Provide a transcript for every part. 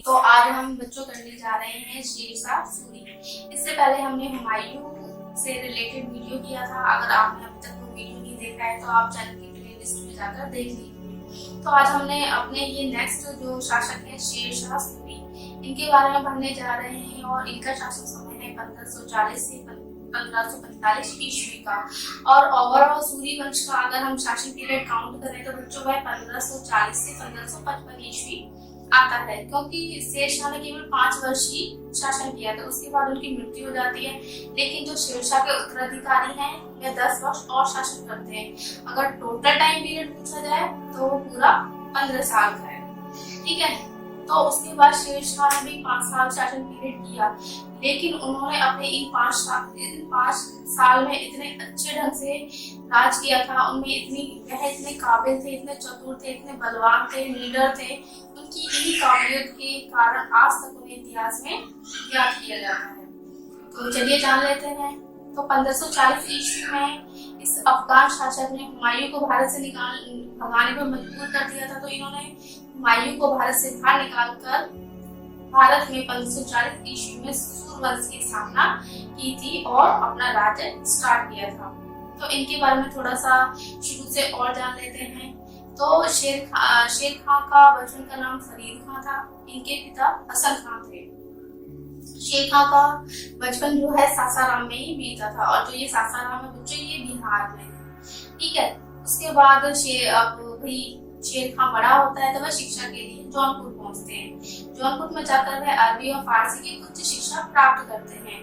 तो आज हम बच्चों करने जा रहे हैं शेरशाह सूरी। इससे पहले हमने हुमायूं से रिलेटेड वीडियो किया था। अगर आपने अभी तक वो वीडियो नहीं देखा है तो आप चैनल की प्लेलिस्ट में जाकर देख लीजिए। तो आज हमने अपने ये नेक्स्ट जो शासक है शेरशाह सूरी, इनके बारे में पढ़ने जा रहे हैं और इनका शासन समय है 1540 से 1545 ईस्वी का। और ओवरऑल सूरी वंश का अगर हम शासन पीरियड काउंट करें तो बच्चों वह 1540 से 1555 ईस्वी आता है, क्योंकि शेरशाह ने केवल 5 वर्ष ही शासन किया था, उसके बाद उनकी मृत्यु हो जाती है। लेकिन जो शेरशाह के उत्तराधिकारी हैं वे 10 वर्ष और शासन करते हैं। अगर टोटल टाइम पीरियड पूछा जाए तो वो पूरा 15 साल का है। ठीक है, तो उसके बाद शेरशाह ने भी 5 साल शासन पीरियड किया, लेकिन उन्होंने अपने इन 5 साल में इतने अच्छे ढंग से राज किया था। उनमें इतने काबिल थे, इतने चतुर थे, इतने बलवान थे, लीडर थे। उनकी इन्हीं काबिलियत के कारण आज तक उन्हें इतिहास में याद किया जाता है। तो चलिए जान लेते हैं। तो 1540 ईस्वी में इस अफगान शासक ने हुमायूं को भारत से भगाने पर मजबूर कर दिया था। तो इन्होंने हुमायूं को भारत से बाहर निकालकर भारत में 1540 ईस्वी में सूरवंश की स्थापना की थी और अपना राज्य स्टार्ट किया था। तो इनके बारे में थोड़ा सा शुरू से और जान लेते हैं। तो शेर खां का बचपन का नाम फरीद खां था। इनके पिता हसन खां थे। शेर खां का बचपन जो है सासाराम में ही बीता था, और जो ये सासाराम है बच्चों ये बिहार में है। ठीक है, उसके बाद शेर खां बड़ा होता है तो वह शिक्षा के लिए जौनपुर पहुंचते हैं। जौनपुर में जाकर वह अरबी और फारसी की उच्च शिक्षा प्राप्त करते हैं।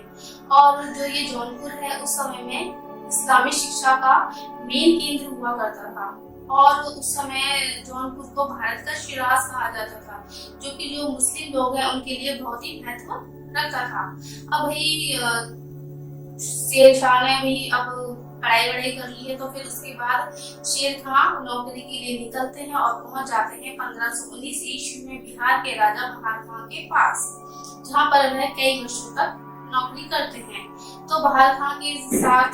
और जो ये जौनपुर है उस समय में इस्लामी शिक्षा का मेन केंद्र हुआ करता था, और उस समय जौनपुर को भारत का शिराज कहा जाता था, जो कि जो मुस्लिम लोग हैं उनके लिए बहुत ही महत्व रखता था। अब भाई शेरशाह ने भी अब पढ़ाई कर ली है, तो फिर उसके बाद शेर खां नौकरी के लिए निकलते हैं और पहुंच जाते हैं 1519 ईस्वी में बिहार के राजा बहार खां के पास, जहां पर वह कई वर्षों तक नौकरी करते हैं। तो बहार खां के साथ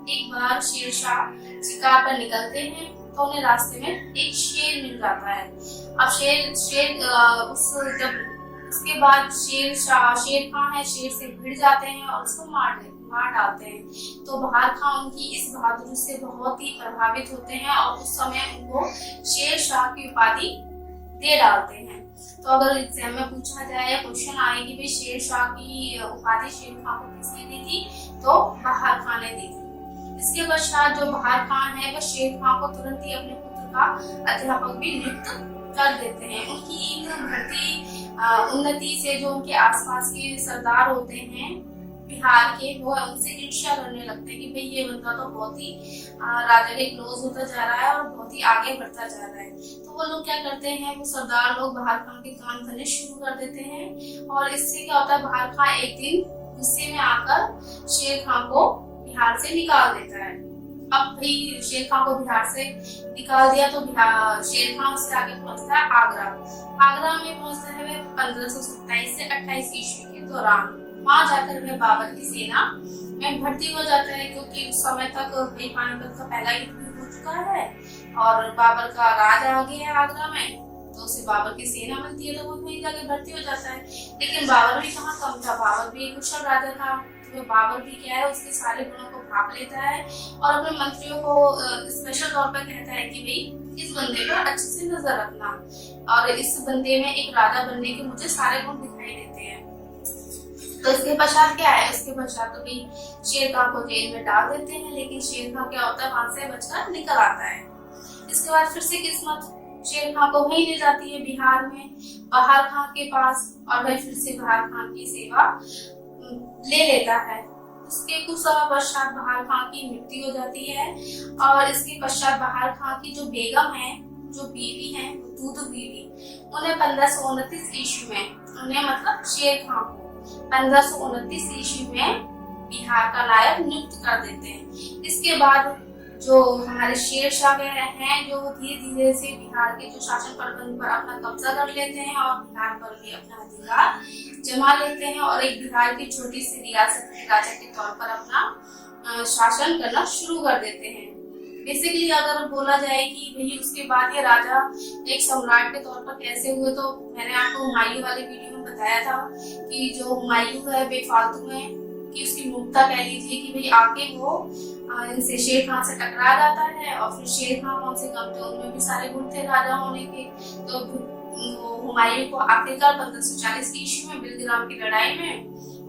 एक बार शेरशाह शिकार पर निकलते हैं, तो उन्हें रास्ते में एक शेर मिल जाता है। अब उसके बाद शेर खां है शेर से भिड़ जाते हैं और उसको मार डालते हैं। तो बहार खां उनकी इस बहादुरी से बहुत ही प्रभावित होते हैं और उस समय उनको शेरशाह की उपाधि दे डालते हैं। तो अगर एग्जाम में पूछा जाए या क्वेश्चन आए कि भाई शेरशाह की उपाधि शेर खां को किसने दी थी, तो बहार खां ने दी थी। इसके पश्चात जो बहार खां है वह शेर खां को तुरंत ही अपने पुत्र का अध्यापक भी नियुक्त कर देते हैं। उनकी इन बढ़ती उन्नति से जो उनके आसपास के सरदार होते हैं बिहार के, वो उनसे ईर्ष्या करने लगते हैं कि भाई ये बंदा तो बहुत ही राजा के क्लोज होता जा रहा है और बहुत ही आगे बढ़ता जा रहा है। तो वो लोग क्या करते हैं, वो सरदार लोग बहार खां के कान भरने शुरू कर देते हैं, और इससे क्या होता है, बहार खां एक दिन गुस्से में आकर शेर खां को बिहार से निकाल देता है। अब भाई शेर खां को बिहार से निकाल दिया तो शेर खां उससे आगे पहुंचता है आगरा। आगरा में पहुंचता है वह 1527 से 28 ईस्वी के दौरान। वहां जाकर वह बाबर की सेना में भर्ती हो जाता है, क्योंकि उस समय तक पानीपत का पहला युद्ध हो चुका है और बाबर का राज आ गया है आगरा में, तो उसे बाबर की सेना मिलती है, तो वो वहीं जाके भर्ती हो जाता है। लेकिन बाबर भी कहाँ कम था, बाबर भी एक कुशल राजा था। तो बाबर भी क्या है, उसके सारे गुणों को भाप लेता है और अपने मंत्रियों को स्पेशल तौर पर कहता है कि भाई इस बंदे पर अच्छे से नजर रखना, और इस बंदे में एक राजा बनने के मुझे सारे गुण दिखाई देते हैं। तो इसके पश्चात क्या है, इसके पश्चात तो भी शेर खां को जेल में डाल देते हैं, लेकिन शेर खां क्या होता है, वहां से बचकर निकल आता है। इसके बाद फिर से किस्मत शेर खां को वहीं ले जाती है बिहार में बहार खां के पास, और वह फिर से बहार खां की सेवा ले लेता है। उसके कुछ समय पश्चात बहार खां की मृत्यु हो जाती है, और इसके पश्चात बहार खां की जो बेगम है, जो बीवी है, दूध बीवी, उन्हें 1529 ईस्वी में, उन्हें मतलब शेर खां को 1529 ईस्वी में बिहार का नायक नियुक्त कर देते हैं। इसके बाद जो हमारे शेरशाह हैं जो धीरे धीरे से बिहार के जो शासन प्रबंध पर अपना कब्जा कर लेते हैं और बिहार पर भी अपना अधिकार जमा लेते हैं, और एक बिहार की छोटी सी रियासत के राजा के तौर पर अपना शासन करना शुरू कर देते हैं। बेसिकली अगर बोला जाए कि भाई उसके बाद ये राजा एक सम्राट के तौर पर कैसे हुए, तो मैंने आपको हुमायूं वाले वीडियो में बताया था कि जो हुमायूं है बेफालतू में कि उसकी मूर्खता कह लीजिए कि भाई आके वो इनसे शेर खान से टकरा जाता है और फिर शेर खान कौन से कम थे, उनमें भी सारे गुण थे राजा होने के। तो हुमायूं को आखिरकार 1540 की ईस्वी में बिलग्राम की लड़ाई में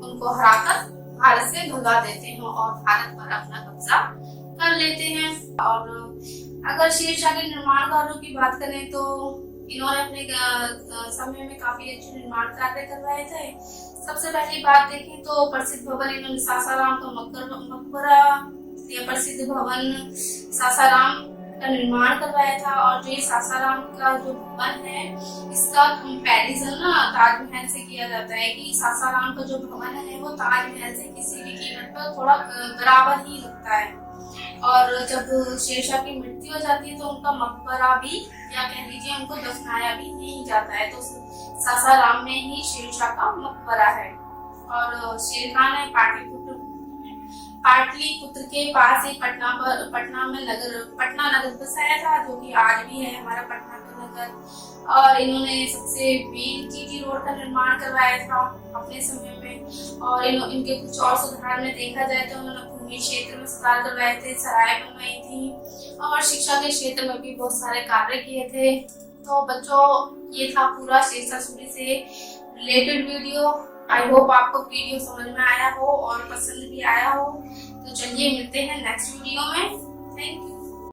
उनको हराकर भारत से भगा देते हैं और भारत पर अपना कब्जा कर लेते हैं। और अगर शेरशाह के निर्माण कार्यों की बात करें तो इन्होंने अपने समय में काफी अच्छे निर्माण कार्य करवाए थे। सबसे पहली बात देखें तो प्रसिद्ध भवन इन्होंने सासाराम का मकबरा या प्रसिद्ध भवन सासाराम का निर्माण करवाया था। और जो ये सासाराम का जो भवन है इसका कंपैरिजन ना ताजमहल से किया जाता है कि सासाराम का जो भवन है वो ताजमहल से किसी भी कीमत पर थोड़ा बराबर ही लगता है। और जब शेरशाह की मृत्यु हो जाती है तो उनका मकबरा भी या कह लीजिए उनको दफनाया भी नहीं जाता है, तो सासाराम में ही शेरशाह का मकबरा है। और शेर खान ने पाटलिपुत्र के पास ही पटना नगर बसाया था, जो कि आज भी है हमारा पटना का नगर। और इन्होंने सबसे मेन जीटी रोड का निर्माण करवाया था अपने समय में। और इनके कुछ और सुधार में देखा जाए तो उन्होंने भूमि क्षेत्र में सुधार करवाए थे, सराय बनवाई थी और शिक्षा के क्षेत्र में भी बहुत सारे कार्य किए थे। तो बच्चों ये था पूरा शेरशाह सूरी से रिलेटेड वीडियो। आई होप आपको वीडियो समझ में आया हो और पसंद भी आया हो। तो चलिए मिलते हैं नेक्स्ट वीडियो में। Thank you.